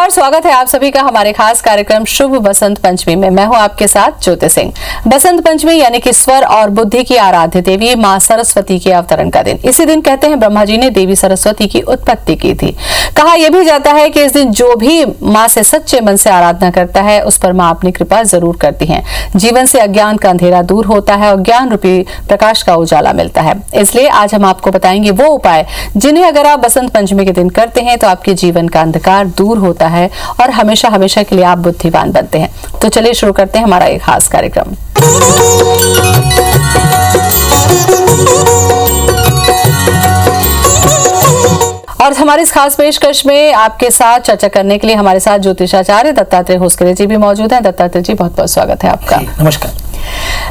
बार स्वागत है आप सभी का हमारे खास कार्यक्रम शुभ बसंत पंचमी में। मैं हूं आपके साथ ज्योति सिंह। बसंत पंचमी यानी कि स्वर और बुद्धि की आराध्य देवी मां सरस्वती के अवतरण का दिन। इसी दिन कहते हैं ब्रह्मा जी ने देवी सरस्वती की उत्पत्ति की थी। कहा यह भी जाता है कि इस दिन जो भी मां से सच्चे मन से आराधना करता है उस पर मां अपनी कृपा जरूर करती है। जीवन से अज्ञान का अंधेरा दूर होता है और ज्ञान रूपी प्रकाश का उजाला मिलता है। इसलिए आज हम आपको बताएंगे वो उपाय जिन्हें अगर आप बसंत पंचमी के दिन करते हैं तो आपके जीवन का अंधकार दूर होता है और हमेशा हमेशा के लिए आप बुद्धिमान बनते हैं। तो चलिए शुरू करते हैं हमारा एक खास कार्यक्रम। और हमारे इस खास पेशकश में आपके साथ चर्चा करने के लिए हमारे साथ ज्योतिषाचार्य दत्तात्रेय होसकरे जी भी मौजूद हैं। दत्तात्रेय जी बहुत बहुत स्वागत है आपका। नमस्कार।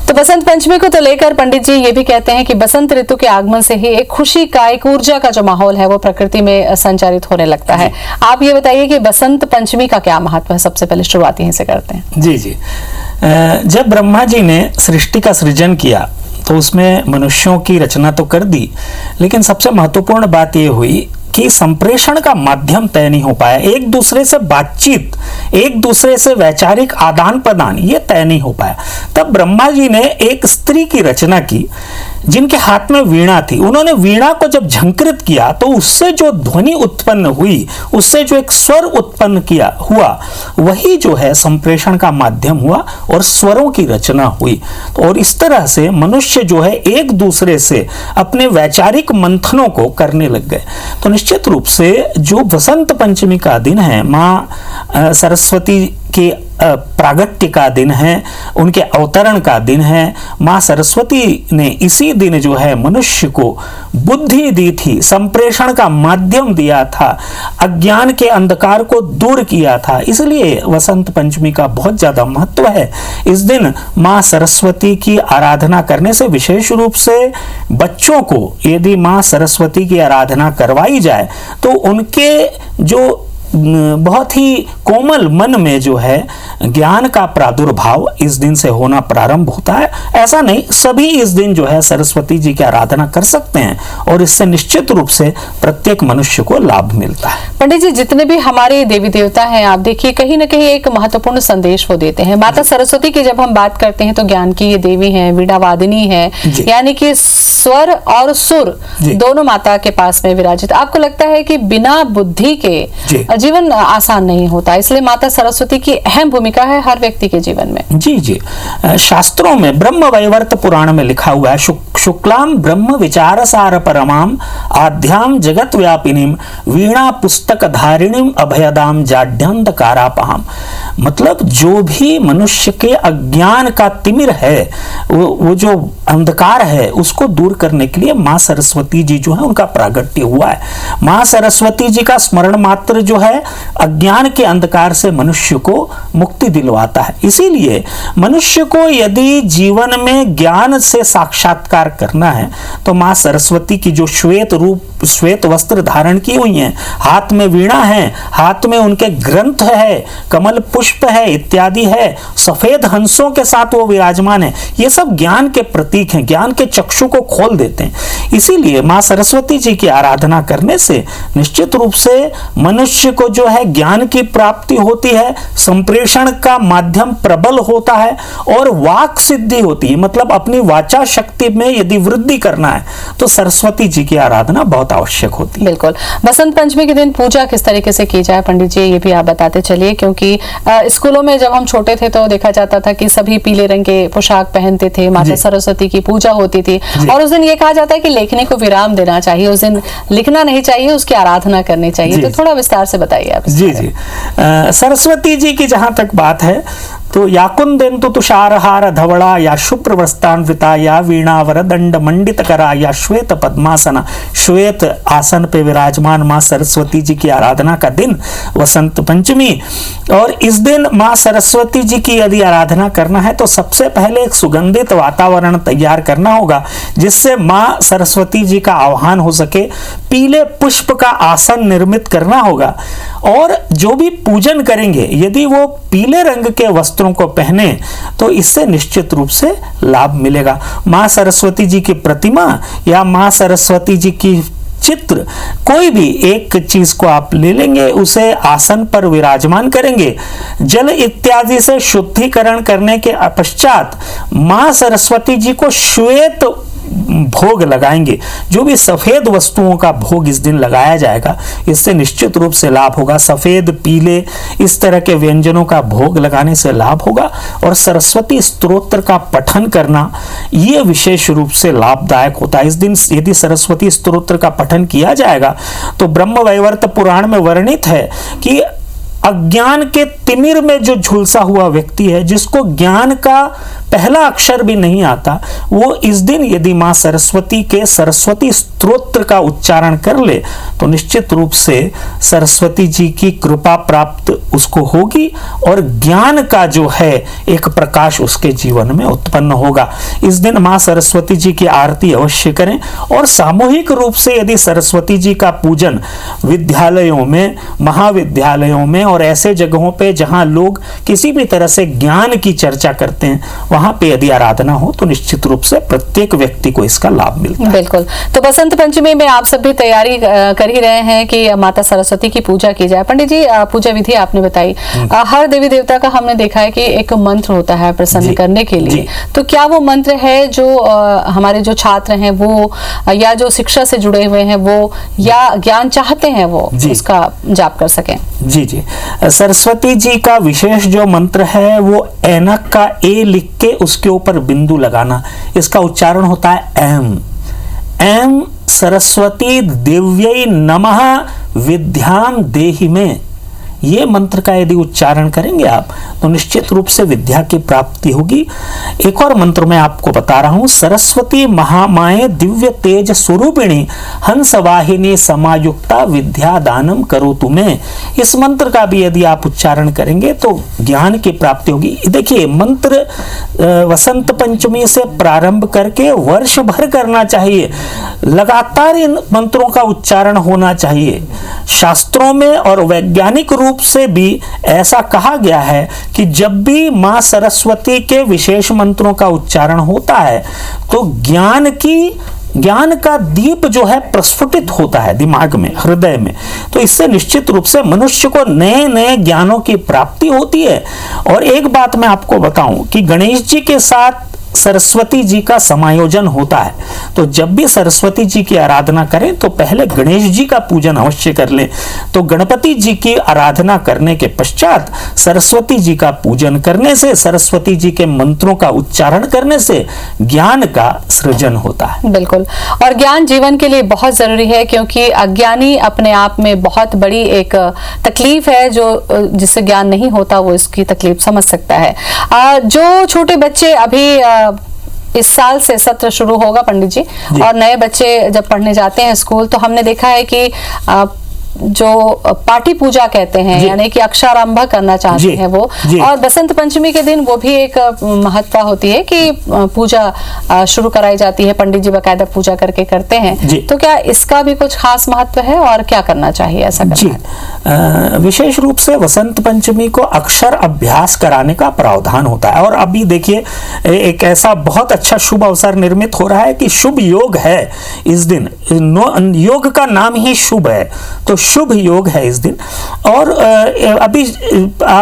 तो बसंत पंचमी को तो लेकर पंडित जी ये भी कहते हैं कि बसंत ऋतु के आगमन से ही एक खुशी का, एक ऊर्जा का जो माहौल है वो प्रकृति में संचारित होने लगता है। आप ये बताइए कि बसंत पंचमी का क्या महत्व है? सबसे पहले शुरुआत यहीं से करते हैं। जी। जब ब्रह्मा जी ने सृष्टि का सृजन किया तो उसमें मनुष्यों की रचना तो कर दी, लेकिन सबसे महत्वपूर्ण बात यह हुई कि संप्रेषण का माध्यम तय नहीं हो पाया। एक दूसरे से बातचीत, एक दूसरे से वैचारिक आदान प्रदान ये तय नहीं हो पाया। तब ब्रह्मा जी ने एक स्त्री की रचना की जिनके हाथ में वीणा थी। उन्होंने वीणा को जब झंकृत किया तो उससे जो ध्वनि उत्पन्न हुई, उससे जो एक स्वर उत्पन्न किया हुआ, वही जो है संप्रेषण का माध्यम हुआ और स्वरों की रचना हुई। और इस तरह से मनुष्य जो है एक दूसरे से अपने वैचारिक मंथनों को करने लग गए। तो निश्चित रूप से जो बसंत पंचमी का दिन है, मां सरस्वती के प्रागट्य का दिन है, उनके अवतरण का दिन है। मां सरस्वती ने इसी दिन जो है मनुष्य को बुद्धि दी थी, संप्रेषण का माध्यम दिया था, अज्ञान के अंधकार को दूर किया था। इसलिए वसंत पंचमी का बहुत ज्यादा महत्व है। इस दिन मां सरस्वती की आराधना करने से, विशेष रूप से बच्चों को यदि मां सरस्वती की आराधना करवाई जाए तो उनके जो बहुत ही कोमल मन में जो है ज्ञान का प्रादुर्भाव इस दिन से होना प्रारंभ होता है। ऐसा नहीं, सभी इस दिन जो है सरस्वती जी की आराधना कर सकते हैं और इससे निश्चित रूप से प्रत्येक मनुष्य को लाभ मिलता है। पंडित जी, जितने भी हमारे देवी देवता हैं आप देखिए कहीं ना कहीं एक महत्वपूर्ण संदेश वो देते हैं। माता सरस्वती की जब हम बात करते हैं तो ज्ञान की ये देवी है, वीणा वादिनी है, यानी कि स्वर और सुर दोनों माता के पास में विराजित। आपको लगता है कि बिना बुद्धि के जीवन आसान नहीं होता, इसलिए माता सरस्वती की अहम भूमिका है हर व्यक्ति के जीवन में? जी। शास्त्रों में ब्रह्म वैवर्त पुराण में लिखा हुआ है, शुक्लाम ब्रह्म विचार सार परमाम आध्याम जगत व्यापिनीम वीणा पुस्तक धारिणीम अभयदाम जाड्यंधकारापहम। मतलब जो भी मनुष्य के अज्ञान का तिमिर है, वो जो अंधकार है, उसको दूर करने के लिए मां सरस्वती जी जो है उनका प्रागट्य हुआ है। मां सरस्वती जी का स्मरण मात्र जो है अज्ञान के अंधकार से मनुष्य को मुक्ति दिलवाता है। इसीलिए मनुष्य को यदि जीवन में ज्ञान से साक्षात्कार करना है तो मां सरस्वती की जो श्वेत वस्त्र धारण की हुई हैं, हाथ में वीणा है, हाथ में उनके ग्रंथ है, कमल पुष्प है इत्यादि है, सफेद हंसों के साथ वो विराजमान है, ये सब ज्ञान के प्रतीक हैं, ज्ञान के चक्षु को खोल देते हैं। इसीलिए मां सरस्वती जी की आराधना करने से निश्चित रूप से मनुष्य को जो है ज्ञान की प्राप्ति होती है, संप्रेषण का माध्यम प्रबल होता है और वाक सिद्धि होती है। मतलब अपनी वाचा शक्ति में यदि वृद्धि करना है तो सरस्वती जी की आराधना बहुत आवश्यक होती है। बिल्कुल। बसंत पंचमी के दिन पूजा किस तरीके से की जाए पंडित जी, ये भी आप बताते चलिए, क्योंकि स्कूलों में जब हम छोटे थे तो देखा जाता था कि सभी पीले रंग के पोशाक पहनते थे, माता सरस्वती की पूजा होती थी और उस दिन ये कहा जाता है कि लेखनी को विराम देना चाहिए, उस दिन लिखना नहीं चाहिए, उसकी आराधना करनी चाहिए। तो थोड़ा विस्तार से बताइए आप। जी। सरस्वती जी की जहां तक बात है तो याकुंदेन्तु तुषारहार धवड़ा या शुभ्र वस्त्रान्विता या वीणा वरदंड मंडित करा या श्वेत पद्मासना, श्वेत आसन पे विराजमान मां सरस्वती जी की आराधना का दिन वसंत पंचमी। और इस दिन मां सरस्वती जी की यदि आराधना करना है तो सबसे पहले एक सुगंधित वातावरण तैयार करना होगा जिससे मां सरस्वती जी का आह्वान हो सके। पीले पुष्प का आसन निर्मित करना होगा और जो भी पूजन करेंगे यदि वो पीले रंग के वस्त्रों को पहने तो इससे निश्चित रूप से लाभ मिलेगा। मां सरस्वती जी की प्रतिमा या मां सरस्वती जी की चित्र, कोई भी एक चीज को आप ले लेंगे, उसे आसन पर विराजमान करेंगे, जल इत्यादि से शुद्धिकरण करने के पश्चात मां सरस्वती जी को श्वेत भोग लगाएंगे। जो भी सफेद वस्तुओं का भोग इस दिन लगाया जाएगा, इससे निश्चित रूप से लाभ होगा। सफेद, पीले इस तरह के व्यंजनों का भोग लगाने से लाभ होगा। और सरस्वती स्तोत्र का पठन करना यह विशेष रूप से लाभदायक होता है। इस दिन यदि सरस्वती स्तोत्र का पठन किया जाएगा तो ब्रह्मवैवर्त पुराण में वर्णित है कि अज्ञान के तिमिर में जो झुलसा हुआ व्यक्ति है, जिसको ज्ञान का पहला अक्षर भी नहीं आता, वो इस दिन यदि मां सरस्वती के सरस्वती स्तोत्र का उच्चारण कर ले तो निश्चित रूप से सरस्वती जी की कृपा प्राप्त उसको होगी और ज्ञान का जो है एक प्रकाश उसके जीवन में उत्पन्न होगा। इस दिन मां सरस्वती जी की आरती अवश्य करें। और सामूहिक रूप से यदि सरस्वती जी का पूजन विद्यालयों में, महाविद्यालयों में और ऐसे जगहों पे जहां लोग किसी भी तरह से ज्ञान की चर्चा करते हैं, वहां पे यदि आराधना हो तो निश्चित रूप से प्रत्येक व्यक्ति को इसका लाभ मिलता है। बिल्कुल। तो बसंत पंचमी में आप सब भी तैयारी कर ही रहे हैं कि माता सरस्वती की पूजा की जाए। पंडित जी, पूजा विधि आपने बताई, हर देवी देवता का हमने देखा है कि एक मंत्र होता है प्रसन्न करने के लिए, तो क्या वो मंत्र है जो हमारे जो छात्र हैं वो, या जो शिक्षा से जुड़े हुए हैं वो, या ज्ञान चाहते हैं वो उसका जाप कर सकें? जी जी, सरस्वती जी का विशेष जो मंत्र है वो ऐनक का ए लिख के उसके ऊपर बिंदु लगाना, इसका उच्चारण होता है एम सरस्वती दिव्यै नमः विद्याम देहि में। ये मंत्र का यदि उच्चारण करेंगे आप तो निश्चित रूप से विद्या की प्राप्ति होगी। एक और मंत्र मैं आपको बता रहा हूं, सरस्वती महामाये दिव्य तेज स्वरूपिणी हंस वाहिनी समायुक्ता विद्या दानम करो तुम्हें। इस मंत्र का भी यदि आप उच्चारण करेंगे तो ज्ञान की प्राप्ति होगी। देखिए, मंत्र वसंत पंचमी से प्रारंभ करके वर्ष भर करना चाहिए, लगातार इन मंत्रों का उच्चारण होना चाहिए। शास्त्रों में और वैज्ञानिक रूप से भी ऐसा कहा गया है कि जब भी मां सरस्वती के विशेष मंत्रों का उच्चारण होता है तो ज्ञान का दीप जो है प्रस्फुटित होता है दिमाग में, हृदय में। तो इससे निश्चित रूप से मनुष्य को नए नए ज्ञानों की प्राप्ति होती है। और एक बात मैं आपको बताऊं कि गणेश जी के साथ सरस्वती जी का समायोजन होता है, तो जब भी सरस्वती जी की आराधना करें तो पहले गणेश जी का पूजन अवश्य कर लें। तो गणपति जी की आराधना करने के पश्चात सरस्वती जी का पूजन करने से, सरस्वती जी के मंत्रों का उच्चारण करने से ज्ञान का सृजन होता है। बिल्कुल। और ज्ञान जीवन के लिए बहुत जरूरी है, क्योंकि अज्ञानी अपने आप में बहुत बड़ी एक तकलीफ है, जो जिससे ज्ञान नहीं होता वो इसकी तकलीफ समझ सकता है। जो छोटे बच्चे अभी इस साल से सत्र शुरू होगा पंडित जी, और नए बच्चे जब पढ़ने जाते हैं स्कूल, तो हमने देखा है कि जो पाठी पूजा कहते हैं, यानी कि अक्षरारंभ करना चाहते हैं वो, और बसंत पंचमी के दिन वो भी एक महत्ता होती है कि पूजा शुरू कराई जाती है, पंडित जी बकायदा पूजा करके करते हैं। तो क्या इसका भी कुछ खास महत्व है और क्या करना चाहिए ऐसा करना? विशेष रूप से वसंत पंचमी को अक्षर अभ्यास कराने का प्रावधान होता है। और अभी देखिए, एक ऐसा बहुत अच्छा शुभ अवसर निर्मित हो रहा है कि शुभ योग है इस दिन, योग का नाम ही शुभ है, तो शुभ योग है इस दिन। और अभी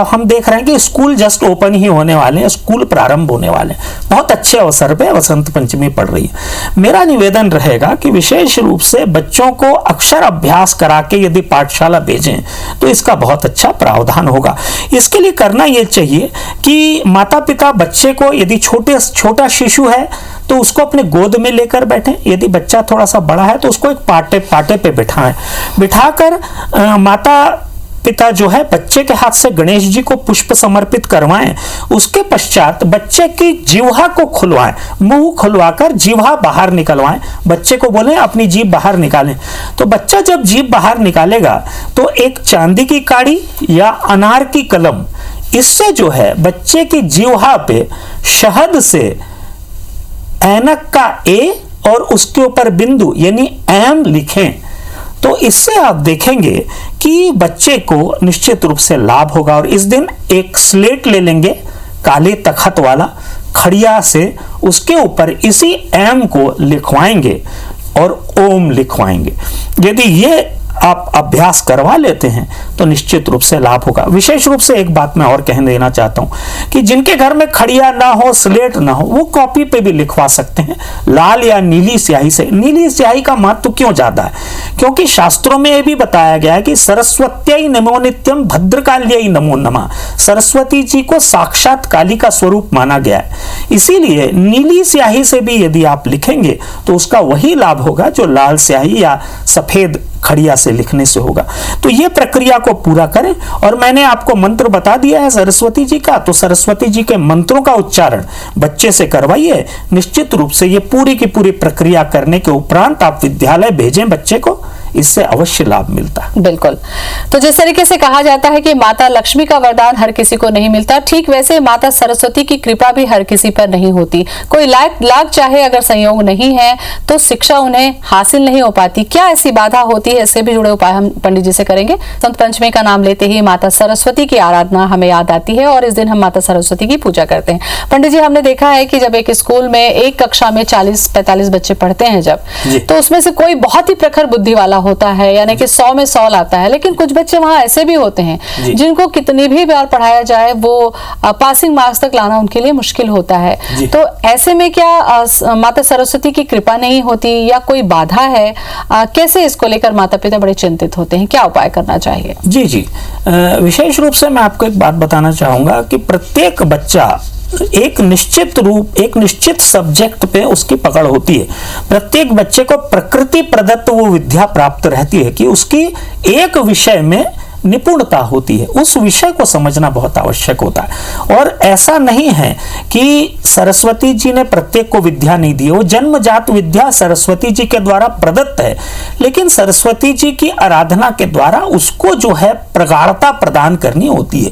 हम देख रहे हैं कि स्कूल जस्ट ओपन ही होने वाले हैं, स्कूल प्रारंभ होने वाले हैं, बहुत अच्छे अवसर पे वसंत पंचमी पड़ रही है। मेरा निवेदन रहेगा कि विशेष रूप से बच्चों को अक्षर अभ्यास करा के यदि पाठशाला भेजें तो इसका बहुत अच्छा प्रावधान होगा। इसके लिए करना यह चाहिए कि माता पिता बच्चे को, यदि छोटा शिशु है तो उसको अपने गोद में लेकर बैठें, यदि बच्चा थोड़ा सा बड़ा है तो उसको एक पाटे पे बिठाकर माता पिता जो है बच्चे के हाथ से गणेश जी को पुष्प समर्पित करवाएं। उसके पश्चात बच्चे की जिह्वा को खुलवाएं, मुंह खुलवाकर जिह्वा बाहर निकलवाएं, बच्चे को बोलें अपनी जीभ बाहर निकालें। तो बच्चा जब जीभ बाहर निकालेगा तो एक चांदी की काड़ी या अनार की कलम, इससे जो है बच्चे की जिह्वा पे शहद से ऐनक का ए और उसके ऊपर बिंदु यानी एम लिखें। तो इससे आप देखेंगे कि बच्चे को निश्चित रूप से लाभ होगा। और इस दिन एक स्लेट ले लेंगे काले तखत वाला, खड़िया से उसके ऊपर इसी एम को लिखवाएंगे। और ओम लिखवाएंगे। यदि ये आप अभ्यास करवा लेते हैं तो निश्चित रूप से लाभ होगा। विशेष रूप से एक बात मैं और कह देना चाहता हूं कि जिनके घर में खड़िया ना हो, स्लेट ना हो, वो कॉपी पे भी लिखवा सकते हैं लाल या नीली स्याही से। नीली स्याही का महत्व क्यों ज्यादा है? क्योंकि शास्त्रों में यह भी बताया गया है कि सरस्वत्यै नमो नित्यम भद्रकाल्यै नमो नमः, सरस्वती जी को साक्षात काली का स्वरूप माना गया है। इसीलिए नीली स्याही से भी यदि आप लिखेंगे तो उसका वही लाभ होगा जो लाल स्याही या सफेद खड़िया से लिखने से होगा। तो ये प्रक्रिया को पूरा करें। और मैंने आपको मंत्र बता दिया है सरस्वती जी का, तो सरस्वती जी के मंत्रों का उच्चारण बच्चे से करवाइए। निश्चित रूप से ये पूरी की पूरी प्रक्रिया करने के उपरांत आप विद्यालय भेजें बच्चे को, इससे अवश्य लाभ मिलता है। बिल्कुल। तो जिस तरीके से कहा जाता है कि माता लक्ष्मी का वरदान हर किसी को नहीं मिलता, ठीक वैसे माता सरस्वती की कृपा भी हर किसी पर नहीं होती। कोई लाख चाहे अगर संयोग नहीं है तो शिक्षा उन्हें हासिल नहीं हो पाती। क्या ऐसी बाधा होती है? इससे भी जुड़े उपाय हम पंडित जी से करेंगे। बसंत पंचमी का नाम लेते ही माता सरस्वती की आराधना हमें याद आती है और इस दिन हम माता सरस्वती की पूजा करते हैं। पंडित जी, हमने देखा है कि जब एक स्कूल में एक कक्षा में 40-45 बच्चे पढ़ते हैं जब, तो उसमें से कोई बहुत ही प्रखर बुद्धि वाला होता है, यानी कि 100 में 100 लाता है, लेकिन कुछ बच्चे वहां ऐसे भी होते हैं जिनको कितनी भी बार पढ़ाया जाए वो पासिंग मार्क्स तक लाना उनके लिए मुश्किल होता है। तो ऐसे में क्या माता सरस्वती की कृपा नहीं होती या कोई बाधा है? कैसे इसको लेकर माता पिता बड़े चिंतित होते हैं? क्या उपाय करना चाहिए? जी विशेष रूप से मैं आपको एक बात बताना चाहूंगा कि प्रत्येक बच्चा एक निश्चित सब्जेक्ट पे उसकी पकड़ होती है। प्रत्येक बच्चे को प्रकृति प्रदत्त वो विद्या प्राप्त रहती है कि उसकी एक विषय में निपुणता होती है, उस विषय को समझना बहुत आवश्यक होता है। और ऐसा नहीं है कि सरस्वती जी ने प्रत्येक को विद्या नहीं दी, वो जन्मजात विद्या सरस्वती जी के द्वारा प्रदत्त है, लेकिन सरस्वती जी की आराधना के द्वारा उसको जो है प्रगाढ़ता प्रदान करनी होती है।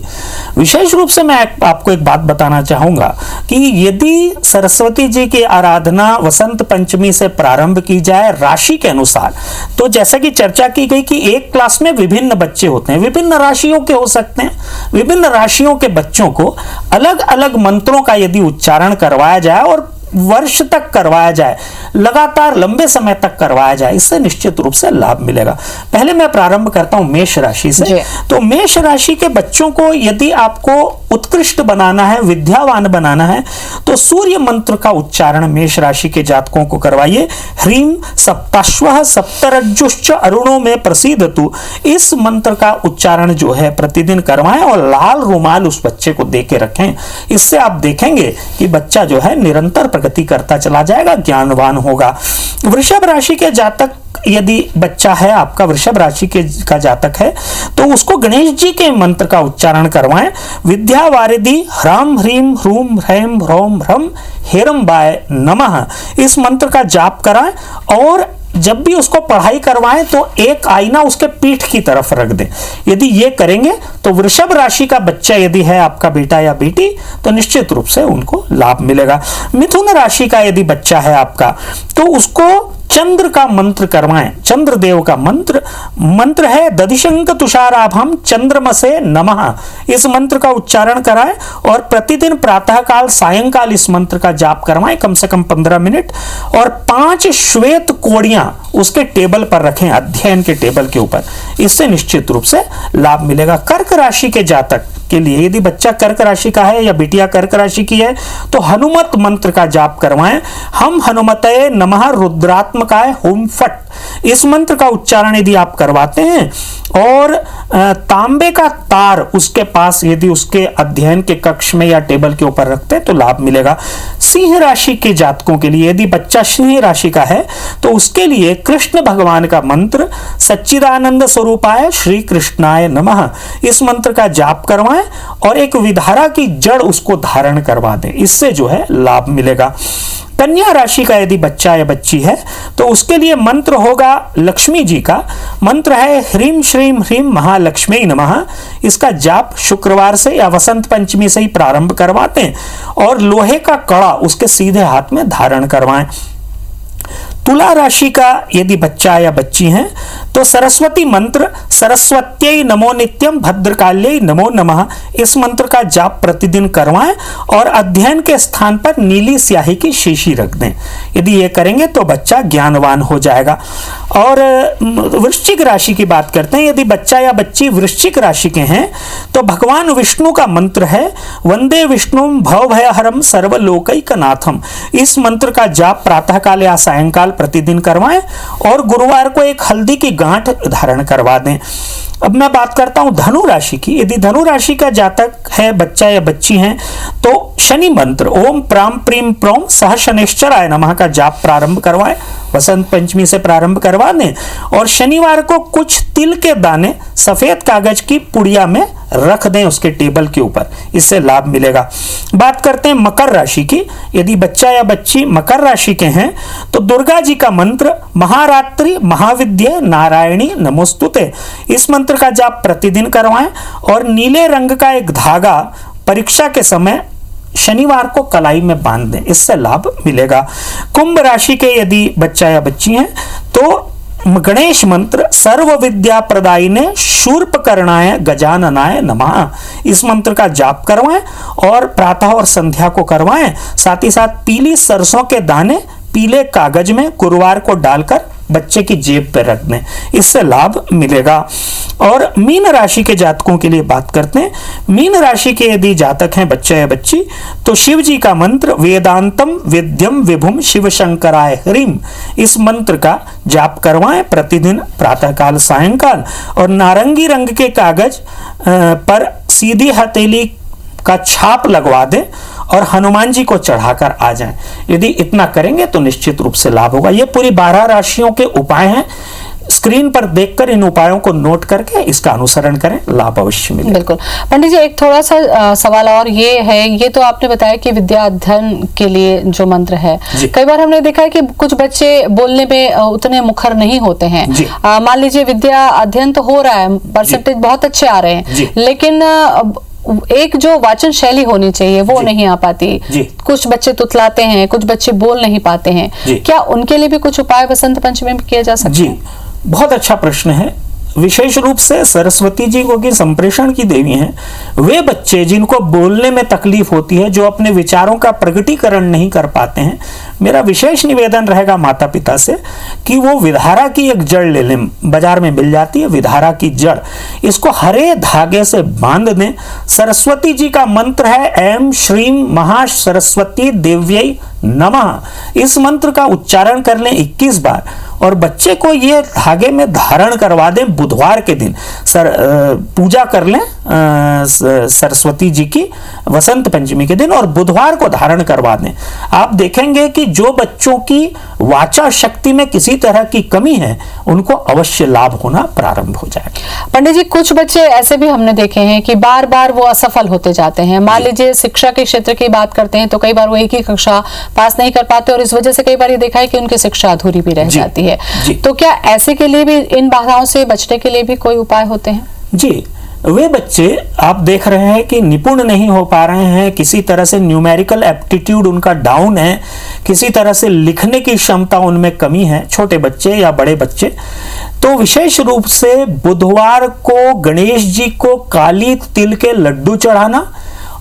विशेष रूप से मैं आपको एक बात बताना चाहूंगा कि यदि सरस्वती जी की आराधना वसंत पंचमी से प्रारंभ की जाए राशि के अनुसार, तो जैसा कि चर्चा की गई कि एक क्लास में विभिन्न बच्चे होते हैं, विभिन्न राशियों के हो सकते हैं, विभिन्न राशियों के बच्चों को अलग अलग मंत्रों का यदि उच्चारण करवाया जाए और वर्ष तक करवाया जाए, लगातार लंबे समय तक करवाया जाए, इससे निश्चित रूप से लाभ मिलेगा। पहले मैं प्रारंभ करता हूं मेष राशि से। तो मेष राशि के बच्चों को यदि आपको उत्कृष्ट बनाना है, विद्यावान बनाना है, तो सूर्य मंत्र का उच्चारण मेष राशि के जातकों को करवाइए। ह्रीम सप्ताश्वः सप्तरज्जुश्च अरुणों में प्रसीदतु, इस मंत्र का उच्चारण जो है प्रतिदिन करवाएं और लाल रुमाल उस बच्चे को दे के रखें। इससे आप देखेंगे कि बच्चा जो है निरंतर प्रगति करता चला जाएगा, ज्ञानवान होगा। वृषभ राशि के जातक यदि बच्चा है आपका वृषभ राशि का जातक है, तो उसको गणेश जी के मंत्र का उच्चारण करवाएं। विद्या वारिधि ह्राम ह्रीम ह्रूम ह्रैम ह्रौम ह्रम हेरम्बाय नमः, इस मंत्र का जाप कराएं और जब भी उसको पढ़ाई करवाएं तो एक आईना उसके पीठ की तरफ रख दें। यदि ये करेंगे तो वृषभ राशि का बच्चा यदि है आपका बेटा या बेटी, तो निश्चित रूप से उनको लाभ मिलेगा। मिथुन राशि का यदि बच्चा है आपका, तो उसको चंद्र का मंत्र करवाएं। चंद्र देव का मंत्र है दधिशंक तुषाराभम चंद्रमसे नमः, इस मंत्र का उच्चारण कराएं और प्रतिदिन प्रातःकाल सायंकाल इस मंत्र का जाप करवाएं कम से कम 15 मिनट, और 5 श्वेत कोड़ियां उसके टेबल पर रखें, अध्ययन के टेबल के ऊपर, इससे निश्चित रूप से लाभ मिलेगा। कर्क राशि के जातक के लिए यदि बच्चा कर्क राशि का है या बिटिया कर्क राशि की है, तो हनुमत मंत्र का जाप करवाएं। हम हनुमतये नमः रुद्रात्मकाय हुम फट, इस मंत्र का उच्चारण यदि आप करवाते हैं और तांबे का तार उसके पास यदि उसके अध्ययन के कक्ष में या टेबल के ऊपर रखते हैं तो लाभ मिलेगा। सिंह राशि के जातकों के लिए यदि बच्चा सिंह राशि का है, तो उसके लिए कृष्ण भगवान का मंत्र सच्चिदानंद स्वरूपाय श्री कृष्णाय नमः, इस मंत्र का जाप करवाएं और एक विधारा की जड़ उसको धारण करवा दें, इससे जो है लाभ मिलेगा। कन्या राशि का यदि बच्चा या बच्ची है, तो उसके लिए मंत्र होगा लक्ष्मी जी का मंत्र है ह्रीम श्रीम ह्रीम महालक्ष्मी नमः, इसका जाप शुक्रवार से या वसंत पंचमी से ही प्रारंभ करवाते हैं और लोहे का कड़ा उसके सीधे हाथ में धारण करवाएं। तुला राशि का यदि बच्चा या बच्ची हैं, तो सरस्वती मंत्र सरस्वत्यै नमो नित्यम भद्रकाल्यै नमो नमः इस मंत्र का जाप प्रतिदिन करवाएं और अध्ययन के स्थान पर नीली स्याही की शीशी रख दें। यदि ये करेंगे तो बच्चा ज्ञानवान हो जाएगा। और वृश्चिक राशि की बात करते हैं। यदि बच्चा या बच्ची वृश्चिक राशि के हैं तो भगवान विष्णु का मंत्र है वंदे विष्णुम भवभयहरम सर्वलोकैकनाथम। इस मंत्र का जाप प्रातः काल या सायंकाल प्रतिदिन करवाएं और गुरुवार को एक हल्दी की गांठ धारण करवा दें। अब मैं बात करता हूं धनु राशि की। यदि धनु राशि का जातक है, बच्चा या बच्ची हैं, तो शनि मंत्र ओम प्राम प्रीम प्रोम सह शनिश्चराय नमः का जाप प्रारंभ करवाएं। वसंत पंचमी से प्रारंभ करवा दें और शनिवार को कुछ तिल के दाने सफेद कागज की पुड़िया में रख दें उसके टेबल के ऊपर, इससे लाभ मिलेगा। बात करते हैं मकर राशि की। यदि बच्चा या बच्ची मकर राशि के हैं तो दुर्गा जी का मंत्र महारात्रि महाविद्ये नारायणी नमोस्तुते इस मंत्र का जाप प्रतिदिन करवाएं और नीले रंग का एक धागा परीक्षा के समय शनिवार को कलाई में बांध दें, इससे लाभ मिलेगा। कुंभ राशि के यदि बच्चा या बच्ची हैं तो गणेश मंत्र सर्व विद्या प्रदायिने शूर्पकर्णाय गजाननाय नमः इस मंत्र का जाप करवाएं और प्रातः और संध्या को करवाएं। साथ ही साथ पीली सरसों के दाने पीले कागज में गुरुवार को डालकर बच्चे की जेब पर रख दें, इससे लाभ मिलेगा। और मीन राशि के जातकों के लिए बात करते हैं। मीन राशि के यदि जातक हैं बच्चा या बच्ची तो शिव जी का मंत्र वेदांतम विद्यम विभुम शिव शंकराय ह्रीम इस मंत्र का जाप करवाएं प्रतिदिन प्रातःकाल सायंकाल और नारंगी रंग के कागज पर सीधी हथेली का छाप लगवा दें और हनुमान जी को चढ़ाकर आ जाएं। यदि इतना करेंगे तो निश्चित रूप से लाभ होगा। ये पूरी 12 राशियों के उपाय हैं। स्क्रीन पर देखकर इन उपायों को नोट करके इसका अनुसरण करें, लाभ अवश्य मिलेगा। बिल्कुल पंडित जी, एक थोड़ा सा सवाल और ये है, ये तो आपने बताया कि विद्या अध्ययन के लिए जो मंत्र है, कई बार हमने देखा है कि कुछ बच्चे बोलने में उतने मुखर नहीं होते हैं। मान लीजिए विद्या अध्ययन तो हो रहा है, परसेंटेज बहुत अच्छे आ रहे हैं, लेकिन एक जो वाचन शैली होनी चाहिए वो नहीं आ पाती। कुछ बच्चे तुतलाते हैं, कुछ बच्चे बोल नहीं पाते हैं। क्या उनके लिए भी कुछ उपाय बसंत पंचमी में किए जा सकते हैं? बहुत अच्छा प्रश्न है। विशेष रूप से सरस्वती जी को की संप्रेषण की देवी हैं, वे बच्चे जिनको बोलने में तकलीफ होती है, जो अपने विचारों का प्रकटीकरण नहीं कर पाते हैं, मेरा विशेष निवेदन रहेगा माता पिता से कि वो विधारा की एक जड़ ले लें, बाजार में मिल जाती है विधारा की जड़, इसको हरे धागे से बांध दें। सरस्वती जी का मंत्र है ऐं श्रीं महासरस्वती देव्यै नमः इस मंत्र का उच्चारण कर लें 21 बार और बच्चे को ये धागे में धारण करवा दें। बुधवार के दिन पूजा कर लें सरस्वती जी की वसंत पंचमी के दिन और बुधवार को धारण करवा दें। आप देखेंगे कि जो बच्चों की वाचा शक्ति में किसी तरह की कमी है उनको अवश्य लाभ होना प्रारंभ हो जाएगा। पंडित जी, कुछ बच्चे ऐसे भी हमने देखे हैं कि बार बार वो असफल होते जाते हैं। मान लीजिए शिक्षा के क्षेत्र की बात करते हैं तो कई बार वो एक ही कक्षा पास नहीं कर पाते और इस वजह से कई बार ये देखा है कि उनकी शिक्षा अधूरी भी रह जाती है। तो क्या ऐसे के लिए भी, इन बाधाओं से बचने के लिए भी कोई उपाय होते हैं? जी, वे बच्चे आप देख रहे हैं कि निपुण नहीं हो पा रहे हैं, किसी तरह से न्यूमेरिकल एप्टीट्यूड उनका डाउन है, किसी तरह से लिखने की क्षमता उनमें कमी है, छोटे बच्चे या बड़े बच्चे, तो विशेष रूप से बुधवार को गणेश जी को काली तिल के लड्डू चढ़ाना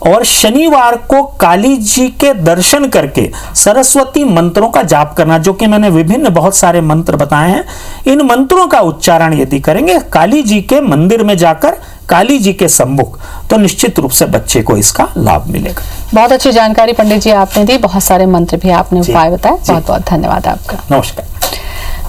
और शनिवार को काली जी के दर्शन करके सरस्वती मंत्रों का जाप करना, जो कि मैंने विभिन्न बहुत सारे मंत्र बताए हैं। इन मंत्रों का उच्चारण यदि करेंगे काली जी के मंदिर में जाकर काली जी के सम्मुख, तो निश्चित रूप से बच्चे को इसका लाभ मिलेगा। बहुत अच्छी जानकारी पंडित जी आपने दी, बहुत सारे मंत्र भी आपने उपाय बताए, बहुत बहुत धन्यवाद आपका। नमस्कार।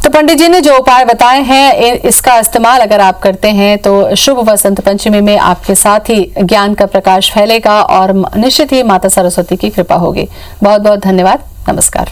तो पंडित जी ने जो उपाय बताए हैं इसका इस्तेमाल अगर आप करते हैं तो शुभ वसंत पंचमी में आपके साथ ही ज्ञान का प्रकाश फैलेगा और निश्चित ही माता सरस्वती की कृपा होगी। बहुत बहुत धन्यवाद। नमस्कार।